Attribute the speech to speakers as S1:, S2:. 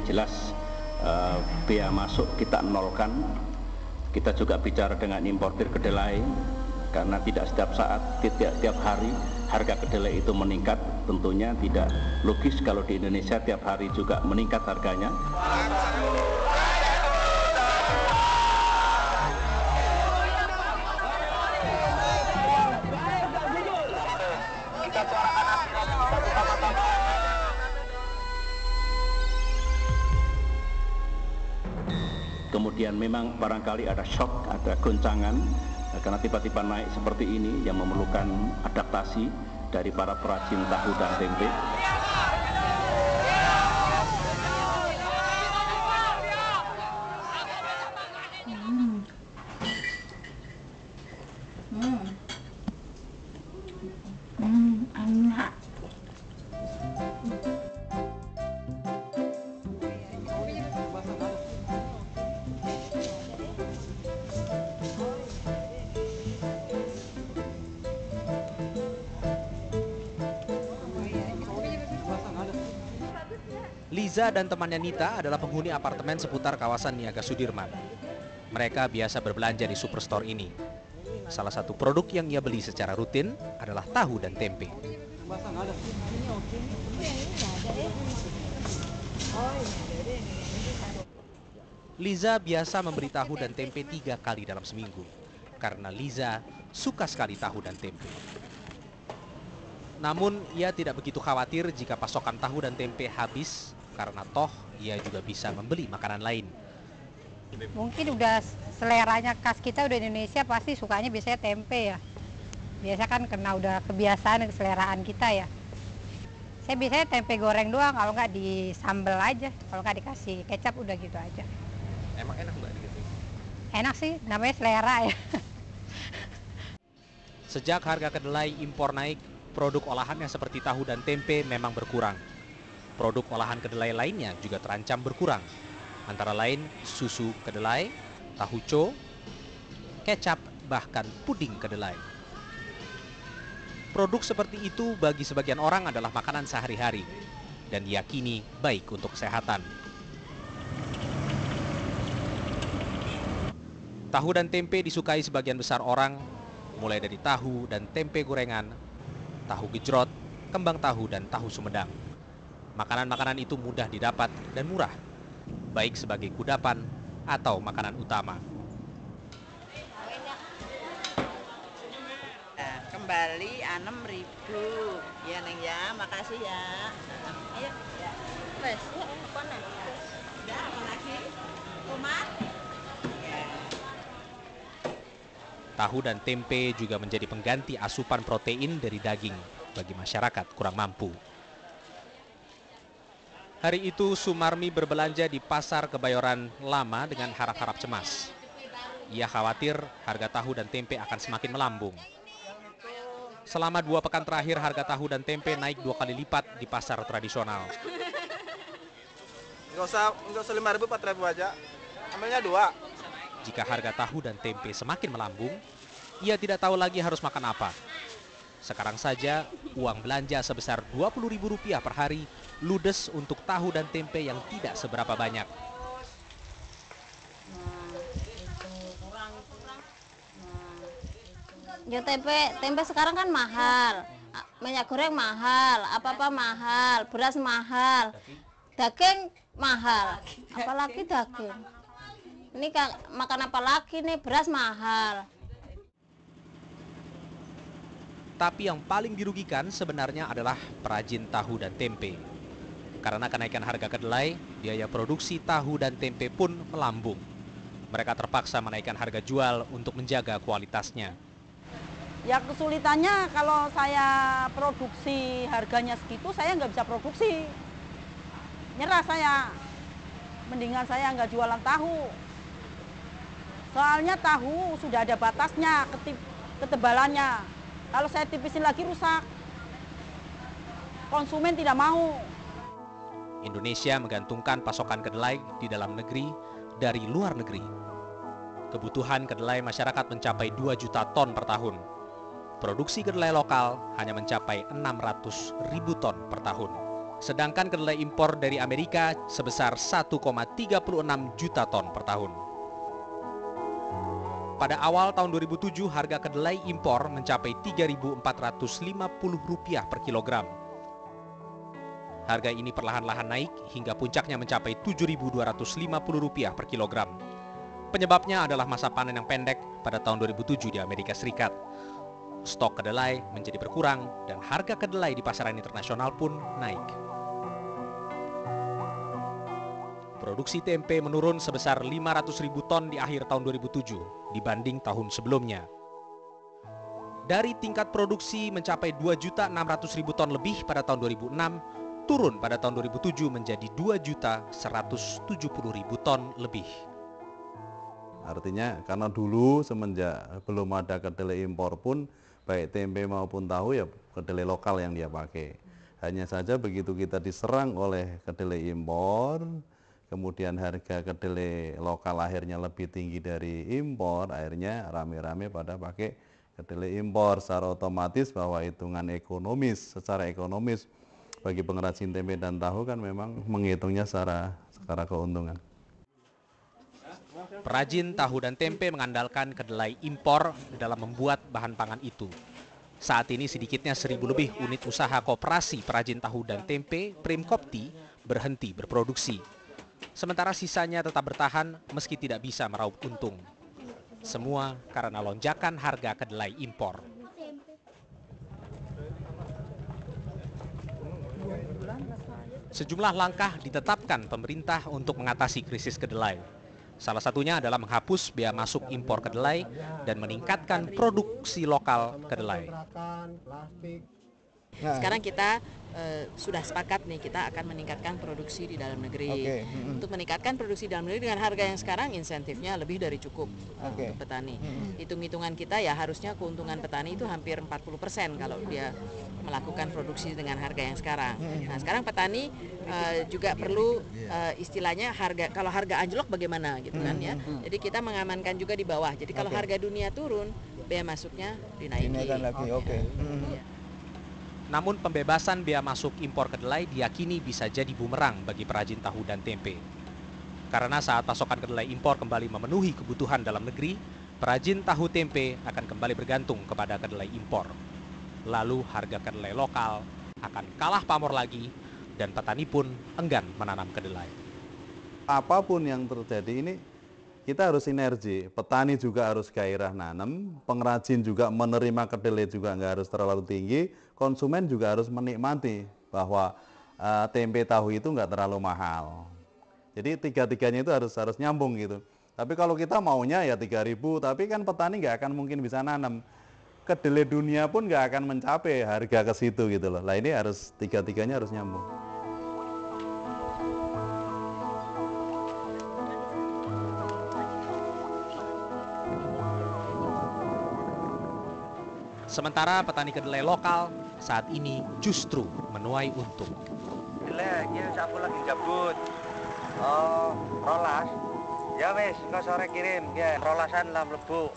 S1: jelas bea masuk kita nolkan. Kita juga bicara dengan importir kedelai, karena tidak setiap saat, tidak tiap hari harga kedelai itu meningkat. Tentunya tidak logis kalau di Indonesia tiap hari juga meningkat harganya. Kemudian memang barangkali ada shock, ada goncangan karena tiba-tiba naik seperti ini yang memerlukan adaptasi dari para perajin tahu dan tempe.
S2: Enak.
S3: Liza dan temannya Nita adalah penghuni apartemen seputar kawasan Niaga Sudirman. Mereka biasa berbelanja di Superstore ini. Salah satu produk yang ia beli secara rutin adalah tahu dan tempe. Liza biasa membeli tahu dan tempe 3 kali dalam seminggu, karena Liza suka sekali tahu dan tempe. Namun, ia tidak begitu khawatir jika pasokan tahu dan tempe habis, karena toh ia juga bisa membeli makanan lain.
S2: Mungkin udah seleranya khas kita udah Indonesia, pasti sukanya biasanya tempe ya. Biasa kan karena udah kebiasaan dan keseleraan kita ya. Saya biasanya tempe goreng doang, kalau nggak di sambal aja, kalau nggak dikasih kecap udah gitu aja.
S3: Emang enak nggak gitu?
S2: Enak sih, namanya selera ya.
S3: Sejak harga kedelai impor naik, produk olahannya seperti tahu dan tempe memang berkurang. Produk olahan kedelai lainnya juga terancam berkurang. Antara lain susu kedelai, tahu co, kecap, bahkan puding kedelai. Produk seperti itu bagi sebagian orang adalah makanan sehari-hari dan diyakini baik untuk kesehatan. Tahu dan tempe disukai sebagian besar orang, mulai dari tahu dan tempe gorengan, tahu gejrot, kembang tahu, dan tahu Sumedang. Makanan-makanan itu mudah didapat dan murah, baik sebagai kudapan atau makanan utama.
S4: Nah, kembali 6.000 ya Neng ya, makasih ya. Ayo ya. Wes, apa nih? Ya, apa lagi? Tomat.
S3: Tahu dan tempe juga menjadi pengganti asupan protein dari daging bagi masyarakat kurang mampu. Hari itu Sumarmi berbelanja di Pasar Kebayoran Lama dengan harap-harap cemas. Ia khawatir harga tahu dan tempe akan semakin melambung. Selama 2 pekan terakhir harga tahu dan tempe naik 2 kali lipat di pasar tradisional.
S5: Nggak usah 5.000, 4.000 aja. Ambilnya 2.
S3: Jika harga tahu dan tempe semakin melambung, ia tidak tahu lagi harus makan apa. Sekarang saja uang belanja sebesar Rp20.000 per hari ludes untuk tahu dan tempe yang tidak seberapa banyak.
S6: Ya tempe sekarang kan mahal, minyak goreng mahal, apa-apa mahal, beras mahal, daging mahal, apalagi daging. Ini makan apa lagi nih, beras mahal.
S3: Tapi yang paling dirugikan sebenarnya adalah perajin tahu dan tempe. Karena kenaikan harga kedelai, biaya produksi tahu dan tempe pun melambung. Mereka terpaksa menaikkan harga jual untuk menjaga kualitasnya.
S4: Ya kesulitannya kalau saya produksi harganya segitu, saya nggak bisa produksi. Nyerah saya. Mendingan saya nggak jualan tahu. Soalnya tahu sudah ada batasnya, ketebalannya. Kalau saya tipisin lagi rusak. Konsumen tidak mau.
S3: Indonesia menggantungkan pasokan kedelai di dalam negeri dari luar negeri. Kebutuhan kedelai masyarakat mencapai 2 juta ton per tahun. Produksi kedelai lokal hanya mencapai 600.000 ton per tahun. Sedangkan kedelai impor dari Amerika sebesar 1,36 juta ton per tahun. Pada awal tahun 2007, harga kedelai impor mencapai Rp3.450 per kilogram. Harga ini perlahan-lahan naik hingga puncaknya mencapai Rp7.250 per kilogram. Penyebabnya adalah masa panen yang pendek pada tahun 2007 di Amerika Serikat. Stok kedelai menjadi berkurang dan harga kedelai di pasaran internasional pun naik. Produksi tempe menurun sebesar 500.000 ton di akhir tahun 2007 dibanding tahun sebelumnya. Dari tingkat produksi mencapai 2.600.000 ton lebih pada tahun 2006, turun pada tahun 2007 menjadi 2.170.000 ton lebih.
S7: Artinya karena dulu semenjak belum ada kedelai impor pun, baik tempe maupun tahu ya kedelai lokal yang dia pakai. Hanya saja begitu kita diserang oleh kedelai impor, kemudian harga kedelai lokal akhirnya lebih tinggi dari impor, akhirnya rame-rame pada pakai kedelai impor. Secara otomatis bahwa hitungan ekonomis, secara ekonomis bagi pengrajin tempe dan tahu kan memang menghitungnya secara keuntungan.
S3: Perajin tahu dan tempe mengandalkan kedelai impor dalam membuat bahan pangan itu. Saat ini sedikitnya 1.000 lebih unit usaha koperasi perajin tahu dan tempe Primkopti berhenti berproduksi. Sementara sisanya tetap bertahan meski tidak bisa meraup untung. Semua karena lonjakan harga kedelai impor. Sejumlah langkah ditetapkan pemerintah untuk mengatasi krisis kedelai. Salah satunya adalah menghapus bea masuk impor kedelai dan meningkatkan produksi lokal kedelai.
S8: Sekarang kita sudah sepakat nih, kita akan meningkatkan produksi di dalam negeri. Untuk meningkatkan produksi dalam negeri dengan harga yang sekarang insentifnya lebih dari cukup untuk petani. Hitung-hitungan kita ya harusnya keuntungan petani itu hampir 40% kalau dia melakukan produksi dengan harga yang sekarang. Nah sekarang petani juga perlu istilahnya harga, kalau harga anjlok bagaimana gitu kan ya. Jadi kita mengamankan juga di bawah. Jadi kalau harga dunia turun, bea masuknya dinaiki.
S5: Dinaikkan lagi,
S8: Ya.
S3: Namun pembebasan bea masuk impor kedelai diyakini bisa jadi bumerang bagi perajin tahu dan tempe. Karena saat pasokan kedelai impor kembali memenuhi kebutuhan dalam negeri, perajin tahu tempe akan kembali bergantung kepada kedelai impor. Lalu harga kedelai lokal akan kalah pamor lagi dan petani pun enggan menanam kedelai.
S7: Apapun yang terjadi ini kita harus sinergi, petani juga harus gairah nanam, pengrajin juga menerima kedelai juga nggak harus terlalu tinggi, konsumen juga harus menikmati bahwa tempe tahu itu nggak terlalu mahal. Jadi tiga-tiganya itu harus nyambung gitu. Tapi kalau kita maunya ya 3.000, tapi kan petani nggak akan mungkin bisa nanam. Kedelai dunia pun nggak akan mencapai harga ke situ gitu loh. Nah ini harus tiga-tiganya harus nyambung.
S3: Sementara petani kedelai lokal saat ini justru menuai untung.
S9: Kedelai ini sapu lagi gabut. Oh, rolas. Ya wes, engko sore kirim ya, rolasan lah mlebu.